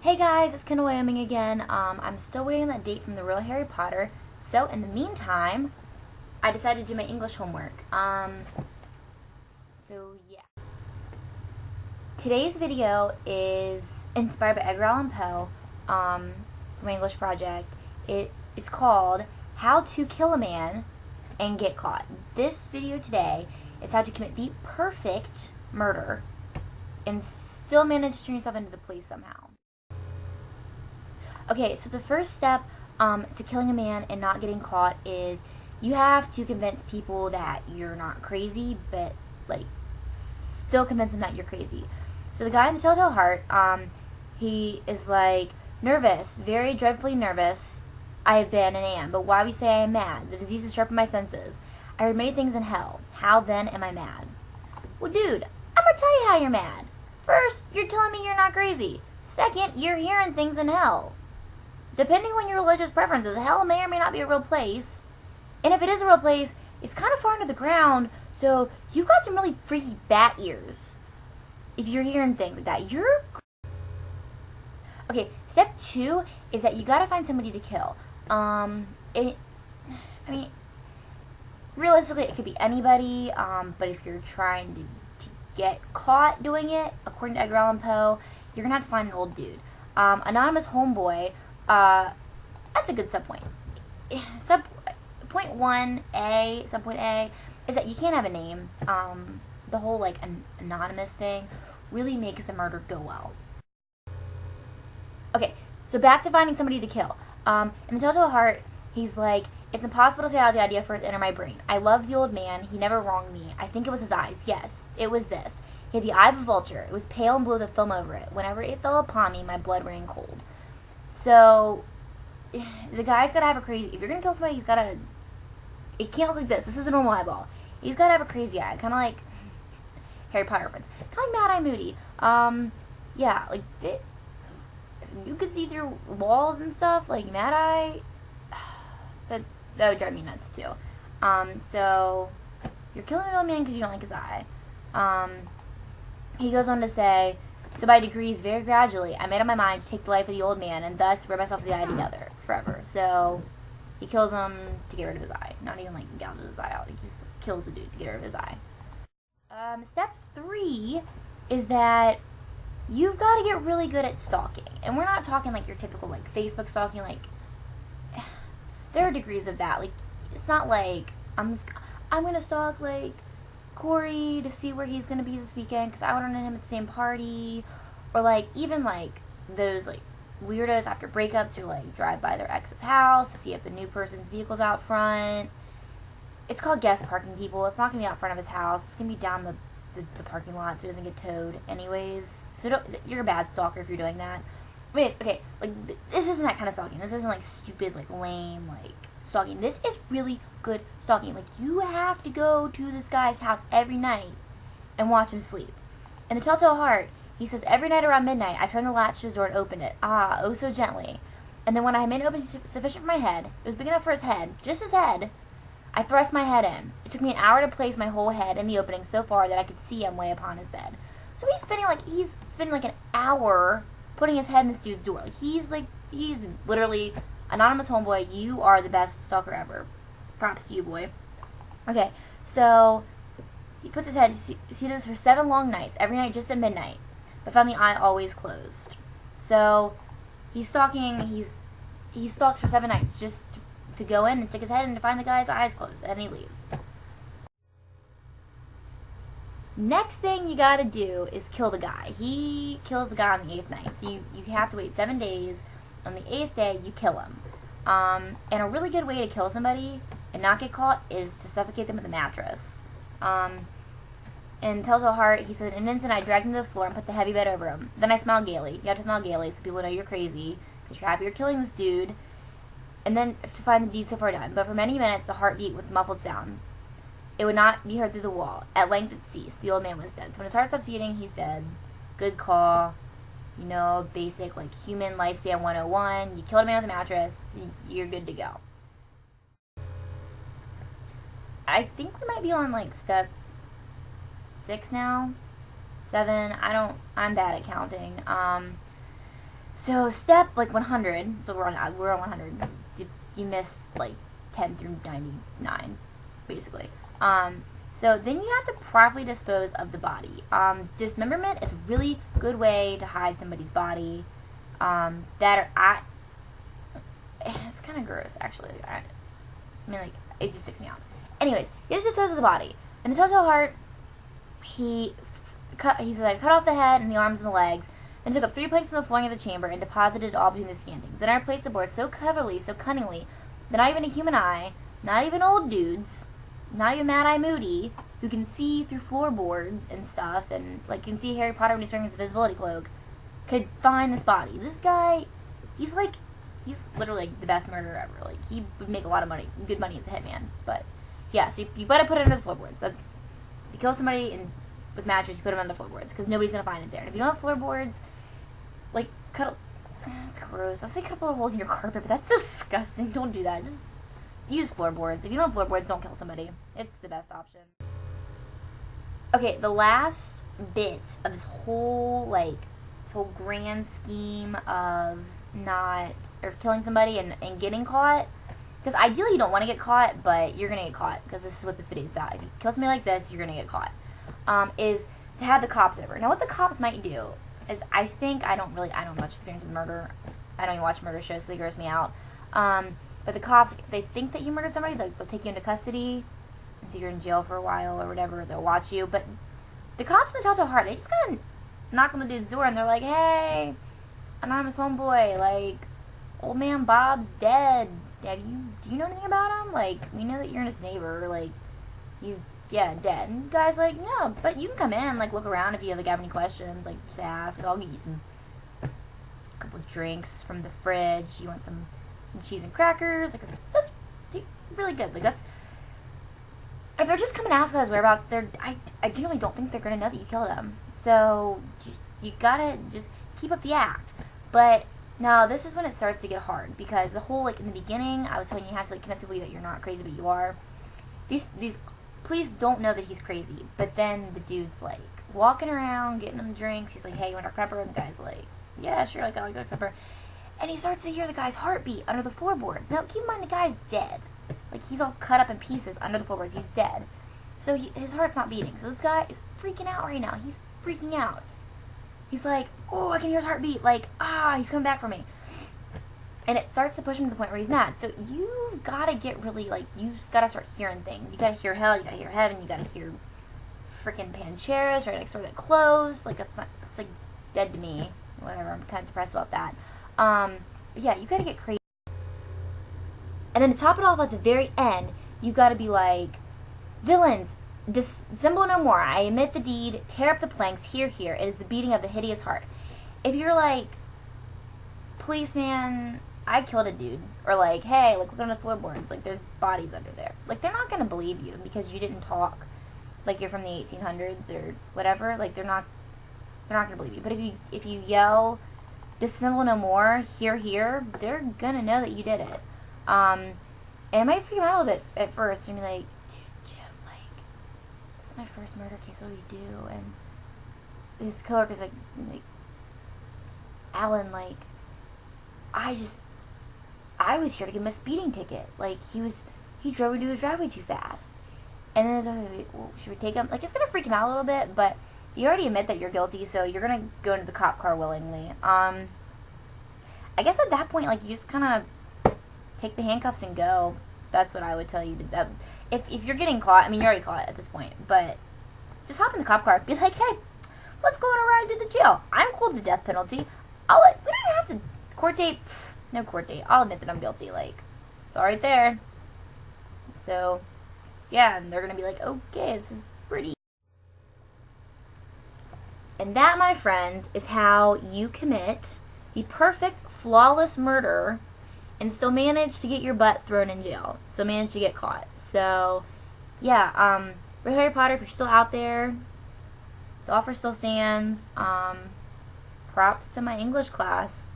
Hey guys, it's Kendall Wyoming again. I'm still waiting on that date from the real Harry Potter. So in the meantime, I decided to do my English homework. So yeah. Today's video is inspired by Edgar Allan Poe, for my English project. It is called How to Kill a Man and Get Caught. This video today is how to commit the perfect murder and still manage to turn yourself into the police somehow. Okay, so the first step to killing a man and not getting caught is you have to convince people that you're not crazy, but like still convince them that you're crazy. So the guy in the Telltale Heart, he is like nervous, very dreadfully nervous. I have been and am, but why we say I am mad? The disease has sharpened my senses. I heard many things in hell. How then am I mad? Well, dude, I'm gonna tell you how you're mad. First, you're telling me you're not crazy. Second, you're hearing things in hell. Depending on your religious preferences, hell may or may not be a real place. And if it is a real place, it's kind of far into the ground, so you've got some really freaky bat ears. If you're hearing things like that, Okay, step 2 is that you gotta find somebody to kill. Realistically, it could be anybody, but if you're trying to get caught doing it, according to Edgar Allan Poe, you're gonna have to find an old dude. Anonymous homeboy, that's a good subpoint. Subpoint 1A is that you can't have a name. The whole like anonymous thing really makes the murder go well. Okay, so back to finding somebody to kill. In the Telltale Heart, he's like, it's impossible to say how the idea first entered my brain. I love the old man. He never wronged me. I think it was his eyes. Yes, it was this. He had the eye of a vulture. It was pale and blue with a film over it. Whenever it fell upon me, my blood ran cold. So, the guy's gotta have a crazy... If you're gonna kill somebody, he's gotta... It can't look like this. This is a normal eyeball. He's gotta have a crazy eye. Kind of like Harry Potter reference. Kind of like Mad Eye Moody. Yeah, like... you could see through walls and stuff, like Mad Eye... That would drive me nuts, too. So... You're killing an old man because you don't like his eye. He goes on to say... So by degrees, very gradually, I made up my mind to take the life of the old man and thus rid myself of the eye together, forever. So, he kills him to get rid of his eye. Not even like gouges his eye out. He just kills the dude to get rid of his eye. Step 3 is that you've got to get really good at stalking. And we're not talking like your typical like Facebook stalking. Like, there are degrees of that. Like, it's not like I'm gonna stalk like Corey to see where he's going to be this weekend because I want to know him at the same party, or like even like those like weirdos after breakups who like drive by their ex's house to see if the new person's vehicle's out front. It's called guest parking, people. It's not going to be out front of his house. It's going to be down the parking lot so he doesn't get towed anyways. So you're a bad stalker if you're doing that. Anyways, okay, like this isn't that kind of stalking. This isn't like stupid, like lame, like stalking. This is really good stalking. Like, you have to go to this guy's house every night and watch him sleep. In the Telltale Heart, he says, every night around midnight, I turned the latch to his door and opened it. Ah, oh so gently. And then when I had made it open sufficient for my head, it was big enough for his head, just his head, I thrust my head in. It took me an hour to place my whole head in the opening so far that I could see him lay upon his bed. So he's spending like an hour putting his head in this dude's door. Like, he's literally... Anonymous homeboy, you are the best stalker ever. Props to you, boy. Okay, so he puts his head, he does this for 7 long nights, every night just at midnight, but found the eye always closed. So he's stalking, he stalks for 7 nights just to go in and stick his head in to find the guy's eyes closed, and he leaves. Next thing you gotta do is kill the guy. He kills the guy on the 8th night, so you have to wait 7 days. On the 8th day, you kill him. And a really good way to kill somebody and not get caught is to suffocate them with a mattress. In Telltale Heart, he said, in an instant I dragged him to the floor and put the heavy bed over him. Then I smiled gaily. You have to smile gaily so people know you're crazy, because you're happy you're killing this dude. And then to find the deed so far done. But for many minutes, the heart beat with muffled sound. It would not be heard through the wall. At length it ceased. The old man was dead. So when his heart stopped beating, he's dead. Good call. You know, basic, like, human lifespan 101. You killed a man with a mattress, you're good to go. I think we might be on, like, step 6 now. 7. I'm bad at counting. So step like 100. So we're on 100. You missed like 10 through 99, basically. So then you have to properly dispose of the body. Dismemberment is a really good way to hide somebody's body. It's kind of gross, actually. I mean, like, it just sticks me out. Anyways, he has to dispose of the body. In the telltale heart, he cut off the head and the arms and the legs, then took up 3 planks from the flooring of the chamber and deposited it all between the scantings. Then I replaced the board so cleverly, so cunningly, that not even a human eye, not even old dudes, not even Mad Eye Moody, who can see through floorboards and stuff, and like can see Harry Potter when he's wearing his invisibility cloak, could find this body. This guy, he's literally like the best murderer ever. Like, he would make a lot of money, good money as a hitman. But yeah, so you gotta put it under the floorboards. That's, you kill somebody with mattress, you put them under the floorboards because nobody's gonna find it there. And if you don't have floorboards, like that's gross. I'll say cut a couple of holes in your carpet, but that's disgusting. Don't do that. Just use floorboards. If you don't have floorboards, don't kill somebody. It's the best option. Okay, the last bit of this whole grand scheme of killing somebody and getting caught, because ideally you don't want to get caught, but you're gonna get caught because this is what this video is about. If you kill somebody like this, you're gonna get caught. Is to have the cops over. Now, what the cops might do is, I don't have much experience with murder. I don't even watch murder shows, so they gross me out. But the cops, if they think that you murdered somebody, they'll take you into custody, and so you're in jail for a while or whatever. They'll watch you. But the cops in the telltale heart, they just kind of knock on the dude's door and they're like, "Hey, anonymous homeboy, like, old man Bob's dead. Do you know anything about him? Like, we know that you're his neighbor. Like, he's dead." And the guy's like, "No, but you can come in, like, look around if you have any questions, like, just ask. I'll give you a couple of drinks from the fridge. You want some cheese and crackers?" Like, that's really good. Like, that's, if they're just coming to ask about his whereabouts, I generally don't think they're gonna know that you killed him. So you gotta just keep up the act. But now this is when it starts to get hard, because the whole, like, in the beginning, I was telling you have to, like, convince people that you're not crazy, but you are. These please don't know that he's crazy. But then the dude's like walking around, getting them drinks. He's like, "Hey, you want Dr. Pepper?" And the guy's like, "Yeah, sure, I like Dr. Pepper." And he starts to hear the guy's heartbeat under the floorboards. Now, keep in mind, the guy's dead. Like, he's all cut up in pieces under the floorboards. He's dead. So his heart's not beating. So this guy is freaking out right now. He's freaking out. He's like, "Oh, I can hear his heartbeat. Like, he's coming back for me." And it starts to push him to the point where he's mad. So you gotta get really, like, you just gotta start hearing things. You gotta hear hell, you gotta hear heaven, you gotta hear freaking Pancheros, or like sort of clothes. Like, it's like dead to me. Whatever, I'm kind of depressed about that. But yeah, you gotta get crazy. And then to top it off at the very end, you gotta be like, "Villains, dissemble no more. I admit the deed. Tear up the planks. Here. It is the beating of the hideous heart." If you're like, "Policeman, I killed a dude," or like, "Hey, look on the floorboards. Like, there's bodies under there." Like, they're not gonna believe you because you didn't talk like you're from the 1800s or whatever. Like, they're not gonna believe you. But if you yell, "Dissemble no more. Here," they're gonna know that you did it. And it might freak them out a little bit at first. You're gonna be like, "Dude, Jim, like, this is my first murder case. What do we do?" And his coworker's like, "Alan, like, I was here to give him a speeding ticket. Like, he drove into his driveway too fast." And then it's like, "Well, should we take him?" Like, it's gonna freak him out a little bit, but you already admit that you're guilty, so you're gonna go into the cop car willingly. I guess at that point, like, you just kind of take the handcuffs and go. That's what I would tell you to do. If you're getting caught, I mean, you're already caught at this point, but just hop in the cop car. Be like, "Hey, let's go on a ride to the jail. I'm cool with the death penalty. We don't have to court date. No court date. I'll admit that I'm guilty. Like, it's all right there." So, yeah, and they're gonna be like, "Okay, this is pretty." And that, my friends, is how you commit the perfect, flawless murder and still manage to get your butt thrown in jail. So manage to get caught. So, yeah, for Harry Potter, if you're still out there, the offer still stands. Props to my English class.